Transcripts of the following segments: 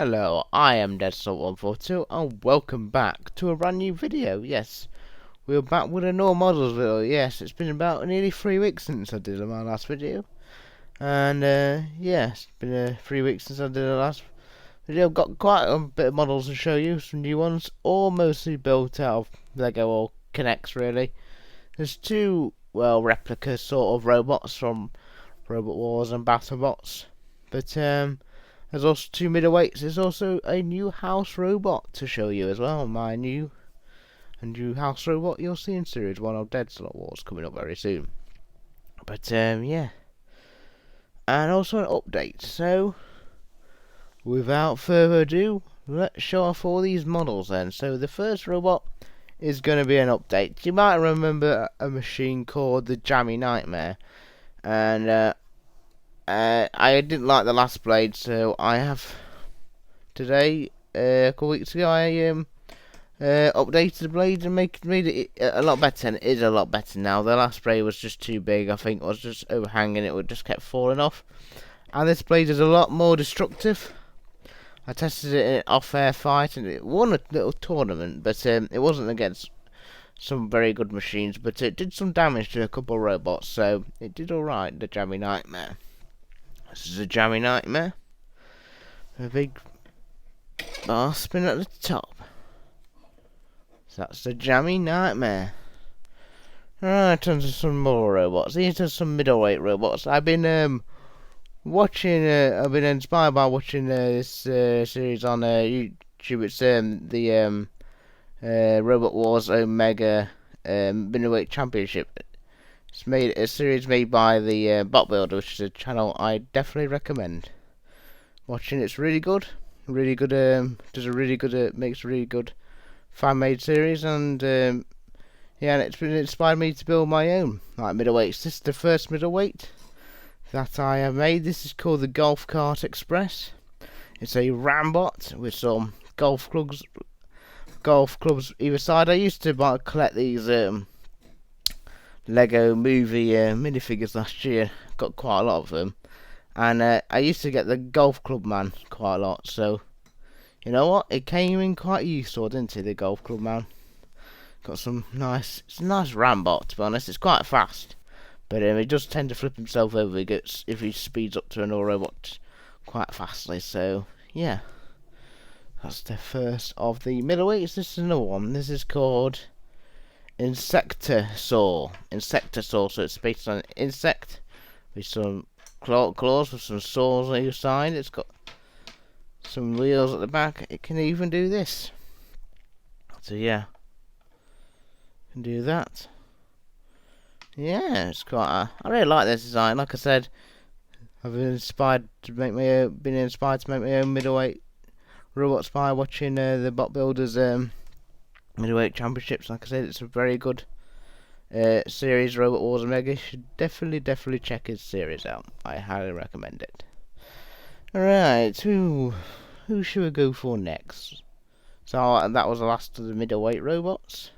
Hello, I am Deadsalot142 and welcome back to a brand new video. Yes, we're back with a new models video. Yes, it's been about nearly 3 weeks since I did my last video. And yeah, it's been 3 weeks since I did the last video. Got quite a bit of models to show you, some new ones, all mostly built out of Lego or Connects really. There's two, well, replica sort of robots from Robot Wars and BattleBots. But there's also two middleweights. There's also a new house robot to show you as well. A new house robot you'll see in Series 1 of Deadsalot Wars coming up very soon. But yeah. And also an update. So, without further ado, let's show off all these models then. So the first robot is going to be an update. You might remember a machine called the Jammy Nightmare. And I didn't like the last blade, so I have today, a couple weeks ago, I updated the blade and made it a lot better, and it is a lot better now. The last blade was just too big. I think it was just overhanging. It would just kept falling off, and this blade is a lot more destructive. I tested it in an off-air fight, and it won a little tournament, but it wasn't against some very good machines, but it did some damage to a couple of robots, so it did alright, the Jammy Nightmare. This is a Jammy Nightmare. A big bar spin at the top. So that's the Jammy Nightmare. Right, on to some more robots. These are some middleweight robots. I've been watching. I've been inspired by watching this series on YouTube. It's the Robot Wars Omega Middleweight Championship. It's a series made by the Bot Builder, which is a channel I definitely recommend watching. It's really good, does a really good, makes a really good fan-made series, and yeah, and it's been inspired me to build my own like middleweights. This is the first middleweight that I have made. This is called the Golf Cart Express. It's a Rambot with some golf clubs either side. I used to collect these Lego movie minifigures last year. Got quite a lot of them, and I used to get the golf club man quite a lot. So you know what, it came in quite useful, didn't it? The golf club man got some nice. It's a nice Rambot, to be honest. It's quite fast, but he does tend to flip himself over if he speeds up to another robot quite fastly. So yeah, that's the first of the middleweights. This is another one. This is called Insectosaur, so it's based on an insect with some claws with some saws on either side. It's got some wheels at the back. It can even do this. So yeah, can do that. Yeah, it's quite. I really like this design. Like I said, I've been inspired to make my own middleweight robots by watching the Bot Builders Middleweight Championships. Like I said, it's a very good series. Robot Wars Omega. You should definitely check his series out. I highly recommend it. Alright, who should we go for next? So that was the last of the middleweight robots.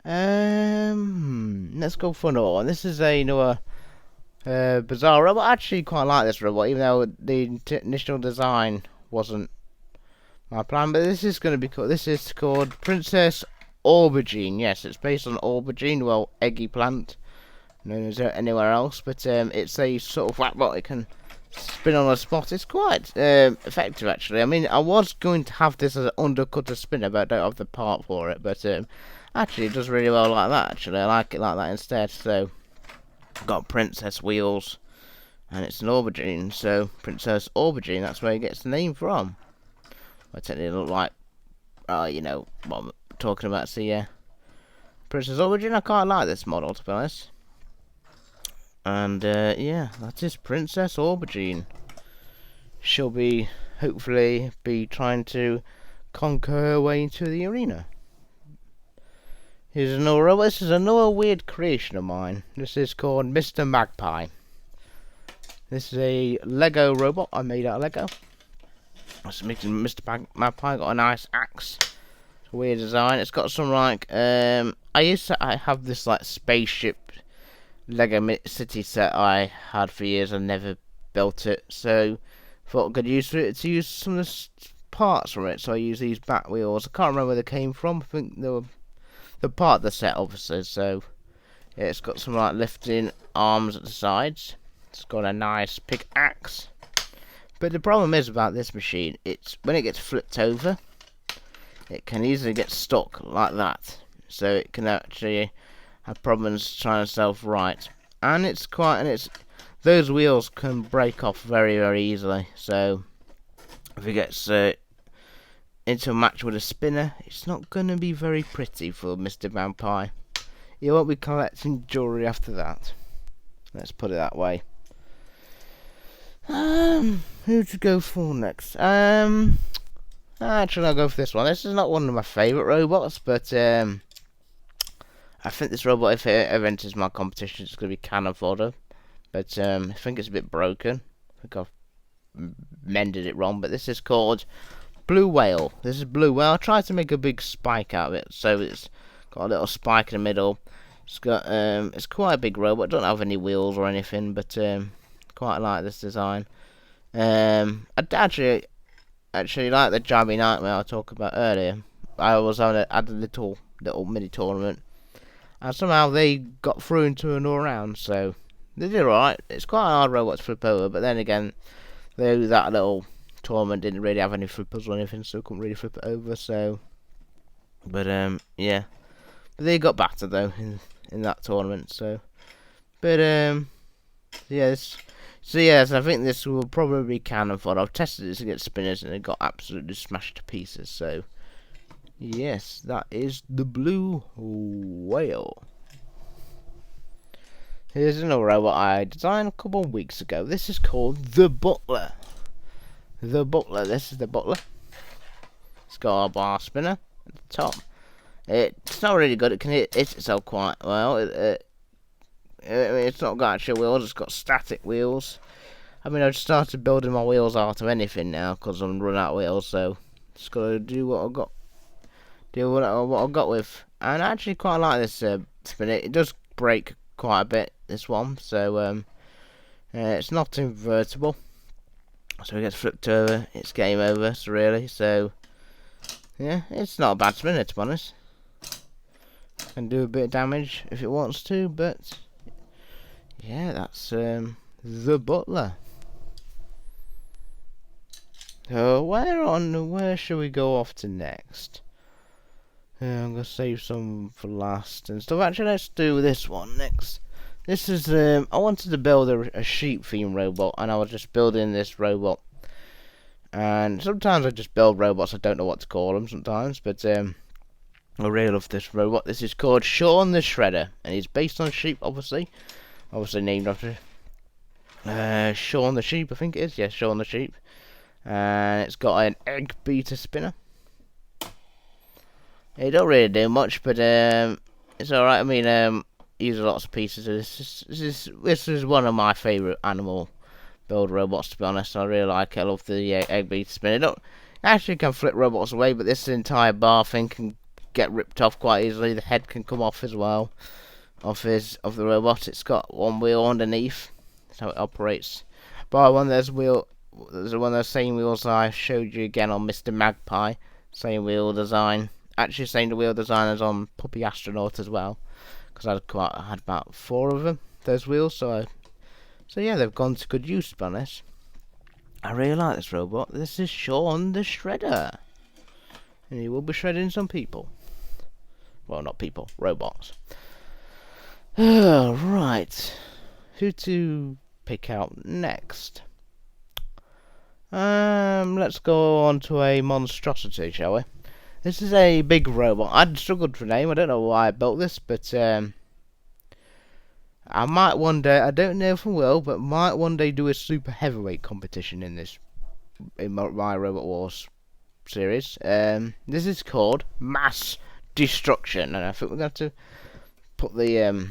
Let's go for another one. This is another bizarre robot. I actually quite like this robot, even though the initial design wasn't my plan, but this is going to be called. This is called Princess Aubergine. Yes, it's based on aubergine, well, eggy plant, known as anywhere else. But it's a sort of flat bot. It can spin on a spot. It's quite effective, actually. I mean, I was going to have this as an undercutter spinner, but I don't have the part for it. But actually, it does really well like that. Actually, I like it like that instead. So, got princess wheels, and it's an aubergine. So, Princess Aubergine. That's where it gets the name from. I technically look like, you know what I'm talking about. So yeah, Princess Aubergine. I quite like this model, to be honest. And yeah, that is Princess Aubergine. She'll be hopefully trying to conquer her way into the arena. Here's another robot. This is another weird creation of mine. This is called Mr. Magpie. This is a Lego robot I made out of Lego. Mr. Magpie got a nice axe. It's a weird design. It's got some like I have this like spaceship Lego City set I had for years and never built it. So thought I could use it to use some of the parts from it. So I use these back wheels. I can't remember where they came from. I think they were the part of the set, obviously. So yeah, it's got some like lifting arms at the sides. It's got a nice pickaxe. But the problem is about this machine, it's when it gets flipped over, it can easily get stuck like that. So it can actually have problems trying to self-right. And those wheels can break off very, very easily. So if it gets into a match with a spinner, it's not going to be very pretty for Mr. Vampire. He won't be collecting jewellery after that. Let's put it that way. Who to go for next? Actually, I'll go for this one. This is not one of my favourite robots, but I think this robot, if it ever enters my competition, it's going to be cannon fodder. But I think it's a bit broken. I think I've mended it wrong. But this is called Blue Whale. This is Blue Whale. I tried to make a big spike out of it, so it's got a little spike in the middle. It's got it's quite a big robot. Don't have any wheels or anything, but quite like this design. I actually like the Jabby Nightmare I talked about earlier. I was on had a little mini tournament, and somehow they got through into another round. So they did alright. It's quite a hard robot to flip over, but then again, that little tournament didn't really have any flippers or anything, so couldn't really flip it over. So, but yeah, but they got battered though in that tournament. So, but yes. So yes, I think this will probably be cannon fodder. I've tested this against spinners and it got absolutely smashed to pieces. So yes, that is the Blue Whale. Here's another robot I designed a couple of weeks ago. This is called the Butler. The Butler. This is the Butler. It's got a bar spinner at the top. It's not really good. It can hit itself quite well. It's not got actual wheels, it's got static wheels. I mean, I've started building my wheels out of anything now because I'm running out of wheels, so just gotta do what I've got. Do what I've got with. And I actually quite like this spin. It does break quite a bit, this one, so it's not invertible. So it gets flipped over, it's game over, so really. So yeah, it's not a bad spinner, to be honest. Can do a bit of damage if it wants to, but yeah, that's the Butler. Where should we go off to next? I'm gonna save some for last and stuff. Actually, let's do this one next. This is I wanted to build a sheep themed robot, and I was just building this robot. And sometimes I just build robots. I don't know what to call them sometimes, but I really love this robot. This is called Shaun the Shredder, and he's based on sheep, obviously named after Shaun the Sheep, I think it is. Yes, Shaun the Sheep. And it's got an egg beater spinner. It don't really do much, but it's alright. I mean, use lots of pieces of this. This is one of my favourite animal build robots, to be honest. I really like it. I love the egg beater spinner. It actually can flip robots away, but this entire bar thing can get ripped off quite easily. The head can come off as well. Of the robot. It's got one wheel underneath. That's how it operates. But there's one of those same wheels I showed you again on Mr. Magpie. Same wheel design. Actually, same wheel design as on Puppy Astronaut as well. Because I had about 4 of them. Those wheels. So yeah, they've gone to good use, to be honest. I really like this robot. This is Shaun the Shredder, and he will be shredding some people. Well, not people, robots. Right, who to pick out next? Let's go on to a monstrosity, shall we? This is a big robot. I'd struggled for a name. I don't know why I built this, but I might one day. I don't know if I will, but might one day do a super heavyweight competition in my Robot Wars series. This is called Mass Destruction, and I think we're going to put the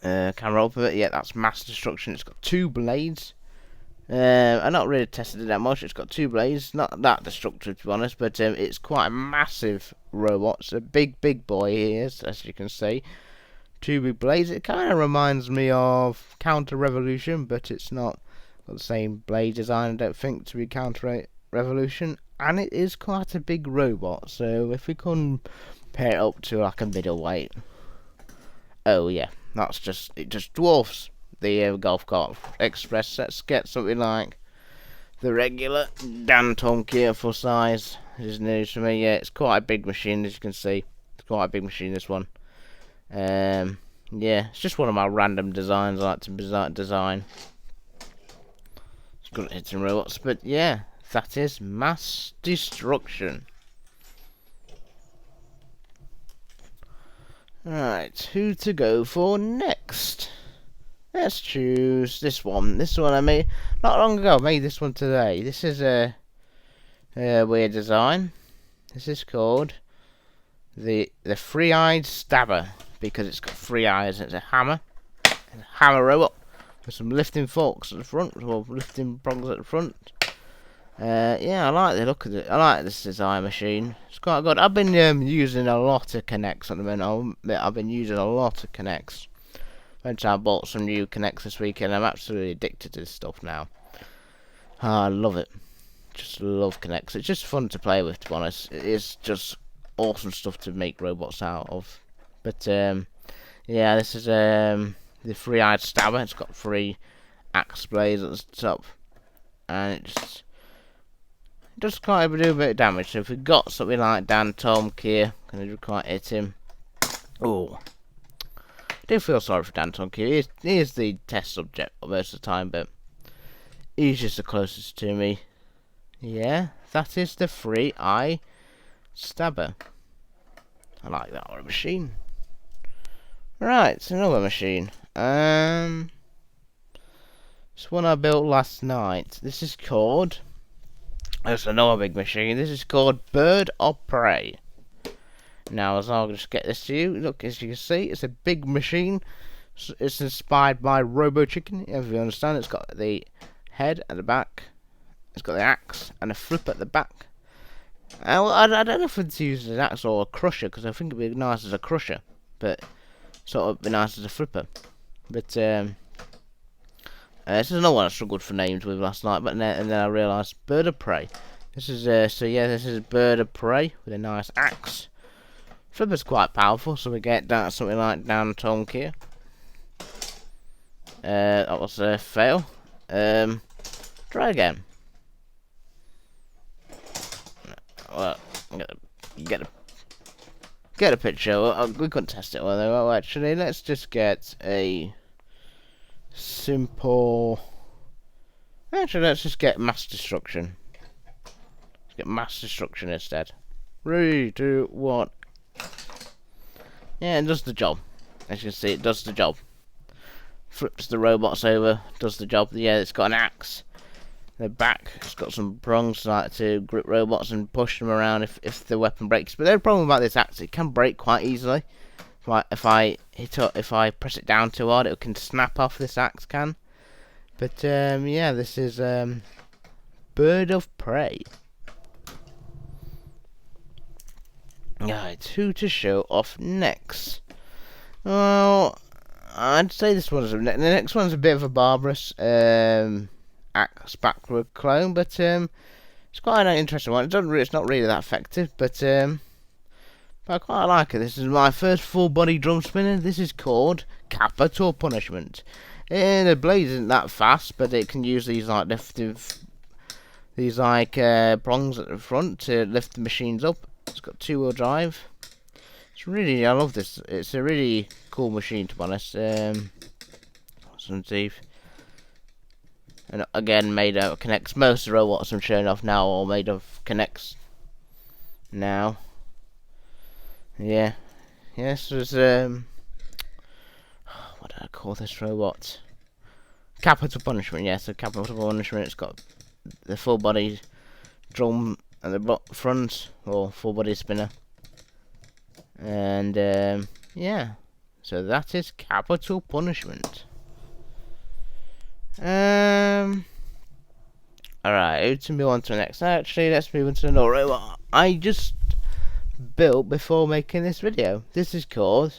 camera over it. Yeah, that's Mass Destruction. It's got 2 blades. I've not really tested it that much. It's got 2 blades, not that destructive to be honest, but it's quite a massive robot. It's a big boy he is, as you can see. 2 big blades. It kind of reminds me of Counter Revolution, but it's not Got the same blade design, I don't think, to counter Revolution, and it is quite a big robot. So if we can pair it up to like a middleweight, oh yeah, it just dwarfs the Golf Kart Express. Let's get something like the regular Dan Kia full size. This is news for me. Yeah, it's quite a big machine, as you can see. It's quite a big machine, this one. Yeah, it's just one of my random designs I like to design. It's good at hitting robots, but yeah, that is Mass Destruction. Right, who to go for next? Let's choose this one. This one I made not long ago. I made this one today. This is a weird design. This is called the Three-Eyed Stabber, because it's got 3 eyes and it's a hammer. It's a hammer robot with some lifting forks at the front, or lifting prongs at the front. Yeah, I like the look of it. I like this design machine. It's quite good. I've been using a lot of Connects at the moment. I'll admit, I've been using a lot of Connects. I bought some new Connects this weekend. I'm absolutely addicted to this stuff now. I love it. Just love Connects. It's just fun to play with, to be honest. It is just awesome stuff to make robots out of. But yeah, this is the Three-Eyed Stabber. It's got 3 axe blades at the top, and it just can't even do a bit of damage. So if we've got something like Dan Kia, can you quite hit him? Oh, I do feel sorry for Dan Kia. He is the test subject most of the time, but he's just the closest to me. Yeah, that is the Three-Eyed Stabber. I like that one machine. Right, it's another machine. It's one I built last night. This is called... It's another big machine. This is called Bird of Prey. Now, as I'll just get this to you, look, as you can see, it's a big machine. It's inspired by Robo Chicken, if you understand. It's got the head at the back. It's got the axe and a flip at the back. I don't know if it's used as an axe or a crusher, because I think it'd be nice as a crusher, but sort of be nice as a flipper. But this is another one I struggled for names with last night, but then I realised Bird of Prey. This is so yeah, this is Bird of Prey with a nice axe. Flipper's quite powerful, so we get down to something like Dan Kia. That was a fail. Try again. Well, get a picture. Well, we couldn't test it, well, actually, let's just get a simple... Actually, let's just get Mass Destruction. Let's get Mass Destruction instead. 3, 2, 1. Yeah, it does the job. As you can see, it does the job. Flips the robots over, does the job. Yeah, it's got an axe. The back, it's got some prongs like to grip robots and push them around if the weapon breaks. But the problem about this axe, it can break quite easily. If I press it down too hard, it can snap off. This axe can. But yeah, this is Bird of Prey. Right, who to show off next? Well, I'd say this one's the next one's a bit of a barbarous axe backward clone, but it's quite an interesting one. It's not really that effective, but I quite like it. This is my first full body drum spinner. This is called Capital Punishment. The blade isn't that fast, but it can use these like prongs at the front to lift the machines up. It's got 2-wheel drive. I love this. It's a really cool machine, to be honest. Some teeth. And again, made out of Connects. Most of the robots I'm showing off now are made of Connects. Now. Yeah. Yes, there's what do I call this robot? Capital Punishment, yeah, so Capital Punishment. It's got the full body drum at the front, or full body spinner. And yeah. So that is Capital Punishment. Alright, who to move on to next? Actually, let's move on to another robot I just built before making this video. This is called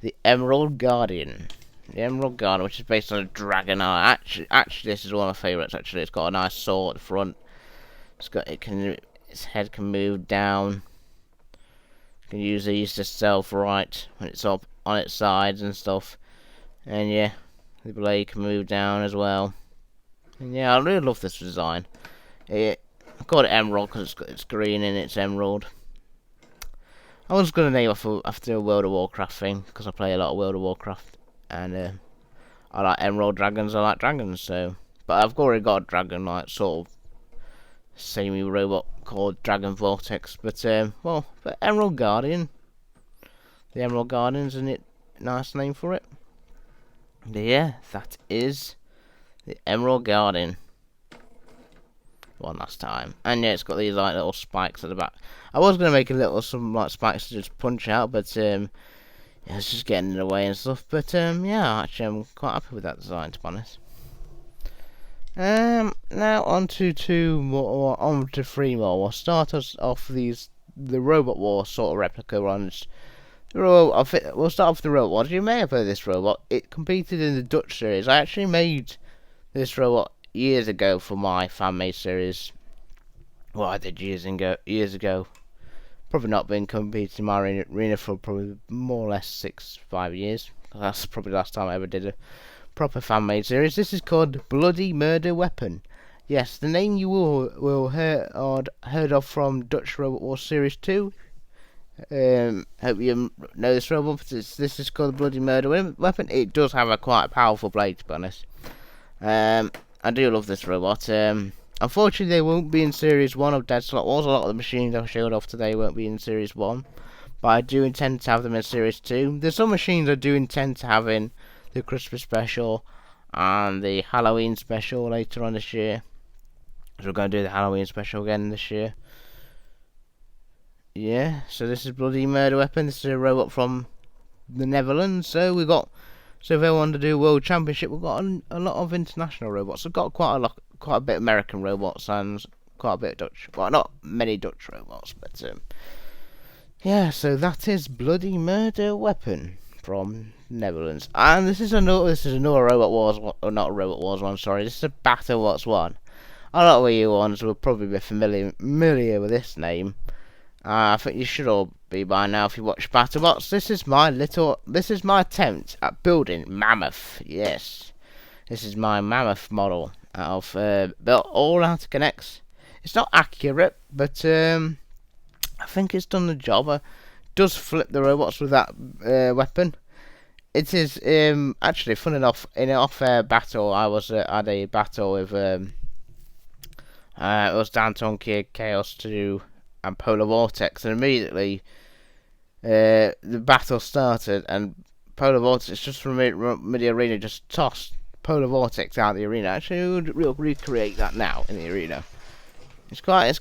the Emerald Guardian. The Emerald Garden, which is based on a dragon eye. Actually, this is one of my favourites. Actually, it's got a nice saw at the front. Its head can move down. You can use these to self-right when it's up on its sides and stuff. And yeah, the blade can move down as well. And yeah, I really love this design. I called it Emerald because it's green and it's emerald. I was going to name it after a World of Warcraft thing because I play a lot of World of Warcraft. And I like emerald dragons, I like dragons, so... But I've already got a dragon, like, sort of semi-robot called Dragon Vortex. But Emerald Guardian. The Emerald Guardian's a nice name for it. But yeah, that is the Emerald Guardian. One last time. And yeah, it's got these like little spikes at the back. I was going to make some like spikes to just punch out, but yeah, it's just getting in the way and stuff. But yeah, actually I'm quite happy with that design, to be honest. Now on to three more. We'll start us off the Robot War sort of replica runs. We'll start off with the Robot War. You may have heard of this robot. It competed in the Dutch series. I actually made this robot years ago for my fan-made series. Well, I did years ago. Probably not been competing in my arena for probably more or less 5 years. That's probably the last time I ever did a proper fan-made series. This is called Bloody Murder Weapon. Yes, the name you will heard of from Dutch Robot War Series 2. Hope you know this robot. This is called Bloody Murder Weapon. It does have a quite powerful blade, to be honest. I do love this robot. Unfortunately, they won't be in Series 1 of Deadsalot Wars. A lot of the machines I showed off today won't be in Series 1. But I do intend to have them in Series 2. There's some machines I do intend to have in the Christmas special and the Halloween special later on this year. So we're going to do the Halloween special again this year. Yeah, so this is Bloody Murder Weapon. This is a robot from the Netherlands. So if they want to do World Championship, we've got a lot of international robots. We've got quite a bit of American robots and quite a bit of Dutch. Well, not many Dutch robots, but yeah. So that is Bloody Murder Weapon from Netherlands, and this is another Robot Wars, or not a Robot Wars one. Sorry, this is a Battle Wars one. A lot of you ones will probably be familiar with this name. I think you should all be by now if you watch BattleBots. This is my attempt at building Mammoth. Yes, this is my Mammoth model of built all out of connects. It's not accurate, but I think it's done the job. It does flip the robots with that weapon. It is actually, fun enough, in an off-air battle, I was had a battle with it was Dantonki, Chaos 2 and Polar Vortex, and immediately the battle started, and Polar Vortex just from mid arena just tossed Polar Vortex out of the arena. Actually, we'll recreate that now in the arena. It's quite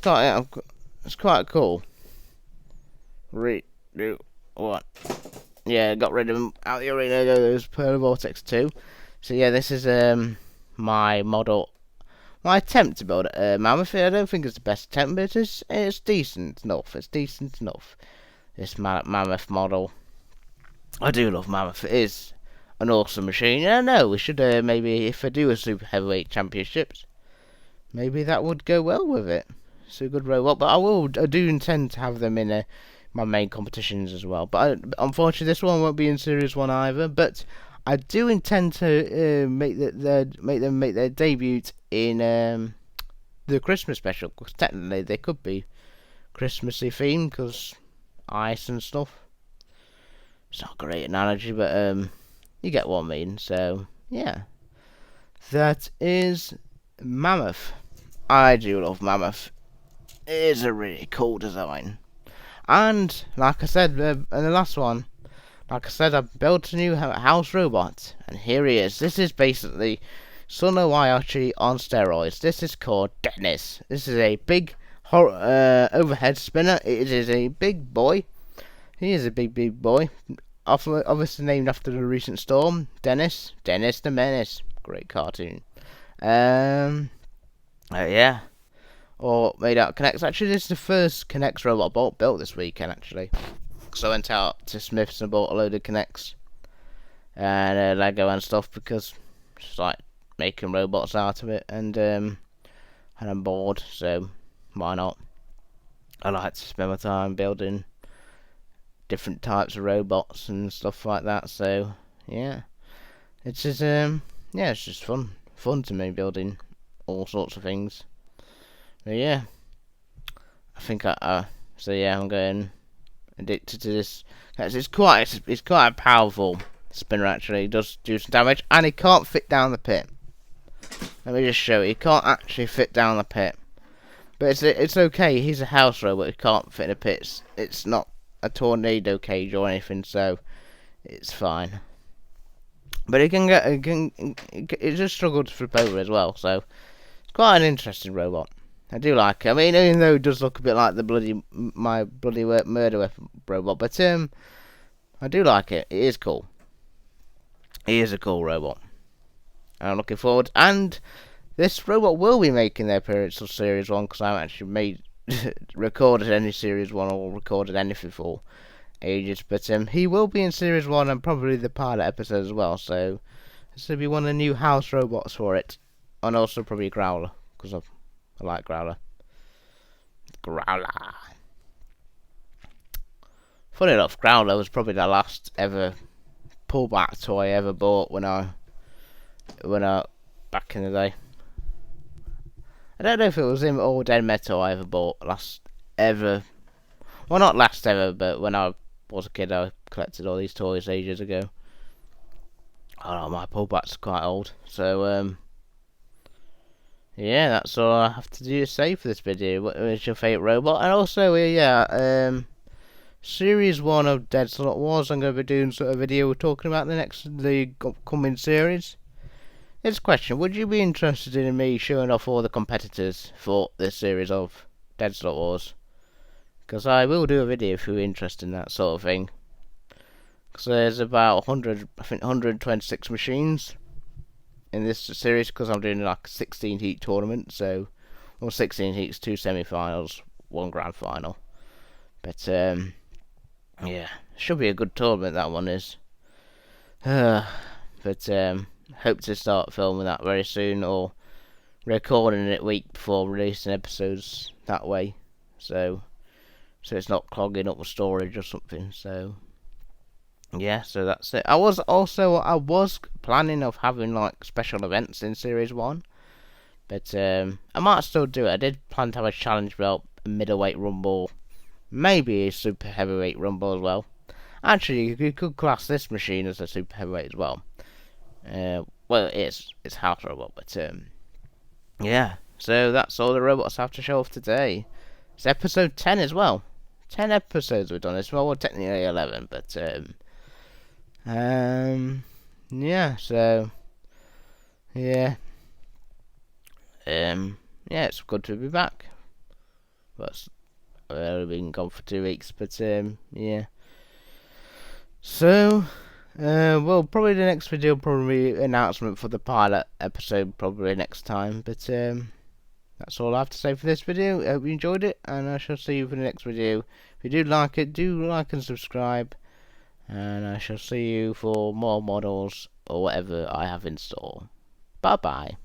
cool. Redo what? Yeah, got rid of him out of the arena. There's Polar Vortex 2. So yeah, this is my model. My attempt to build Mammoth. I don't think it's the best attempt, but it's decent enough. It's decent enough. This Mammoth model. I do love Mammoth. It is an awesome machine. I know we should maybe, if I do a super heavyweight championships, maybe that would go well with it. It's a good robot, but I do intend to have them in my main competitions as well. But unfortunately, this one won't be in Series 1 either. But I do intend to make them make their debut in the Christmas special, because technically they could be Christmassy themed because ice and stuff. It's not a great analogy, but you get what I mean. So yeah, that is Mammoth. I do love Mammoth. It is a really cool design. And like I said in the last one, like I said, I built a new house robot, and here he is. This is basically Sono Waiachi on steroids. This is called Dennis. This is a big overhead spinner. It is a big boy. He is a big boy. Obviously named after the recent storm. Dennis the Menace. Great cartoon. Yeah. Or made out of Connects. Actually, this is the first Connects robot built this weekend, actually. So I went out to Smith's and bought a load of Connects. and Lego and stuff, because just like making robots out of it, and I'm bored, so why not? I like to spend my time building different types of robots and stuff like that. So yeah, it's just yeah, it's just fun to me building all sorts of things. But yeah, I think so yeah, I'm getting addicted to this. It's quite a powerful spinner actually. It does do some damage, and it can't fit down the pit. Let me just show you. It can't actually fit down the pit. But it's okay. He's a house robot. It can't fit in a pit. It's not a tornado cage or anything, so it's fine. But it just struggles to flip over as well. So it's quite an interesting robot. I do like it. I mean, even though it does look a bit like my bloody murder weapon robot, but I do like it. It is cool. He is a cool robot. I'm looking forward. And this robot will be making their appearance on Series 1, because I haven't actually recorded any Series 1 or recorded anything for ages. But he will be in Series 1 and probably the pilot episode as well. So this will be one of the new house robots for it. And also probably a Growler, because I like Growler. Funny enough, Growler was probably the last ever pullback toy I ever bought when I back in the day. I don't know if it was him or Dead Metal I ever bought last ever. Well, not last ever, but when I was a kid, I collected all these toys ages ago. Oh, my pullbacks are quite old, so yeah, that's all I have to do to say for this video. What is your favourite robot? And also, yeah, Series 1 of Deadsalot Wars, I'm going to be doing sort of video talking about the upcoming series. Here's a question: would you be interested in me showing off all the competitors for this series of Deadsalot Wars? Because I will do a video if you're interested in that sort of thing. Because there's about 126 machines in this series, because I'm doing like a 16 heat tournament, so 16 heats, 2 semi-finals, 1 grand final. But yeah, should be a good tournament, that one is. But hope to start filming that very soon, or recording it week before releasing episodes that way, so it's not clogging up the storage or something. So yeah, so that's it. I was planning of having like special events in Series 1, but I might still do it. I did plan to have a challenge belt, a middleweight rumble, maybe a super heavyweight rumble as well. Actually, you could class this machine as a super heavyweight as well. Well, it's house robot, but yeah. So that's all the robots I have to show off today. It's episode 10 as well. 10 episodes we've done this. Well, technically 11, but yeah. So yeah, yeah. It's good to be back. But I've only been gone for 2 weeks, but yeah. So. Well, probably the next video will probably be announcement for the pilot episode probably next time, but that's all I have to say for this video. I hope you enjoyed it, and I shall see you for the next video. If you do like it, do like and subscribe, and I shall see you for more models or whatever I have in store. Bye bye.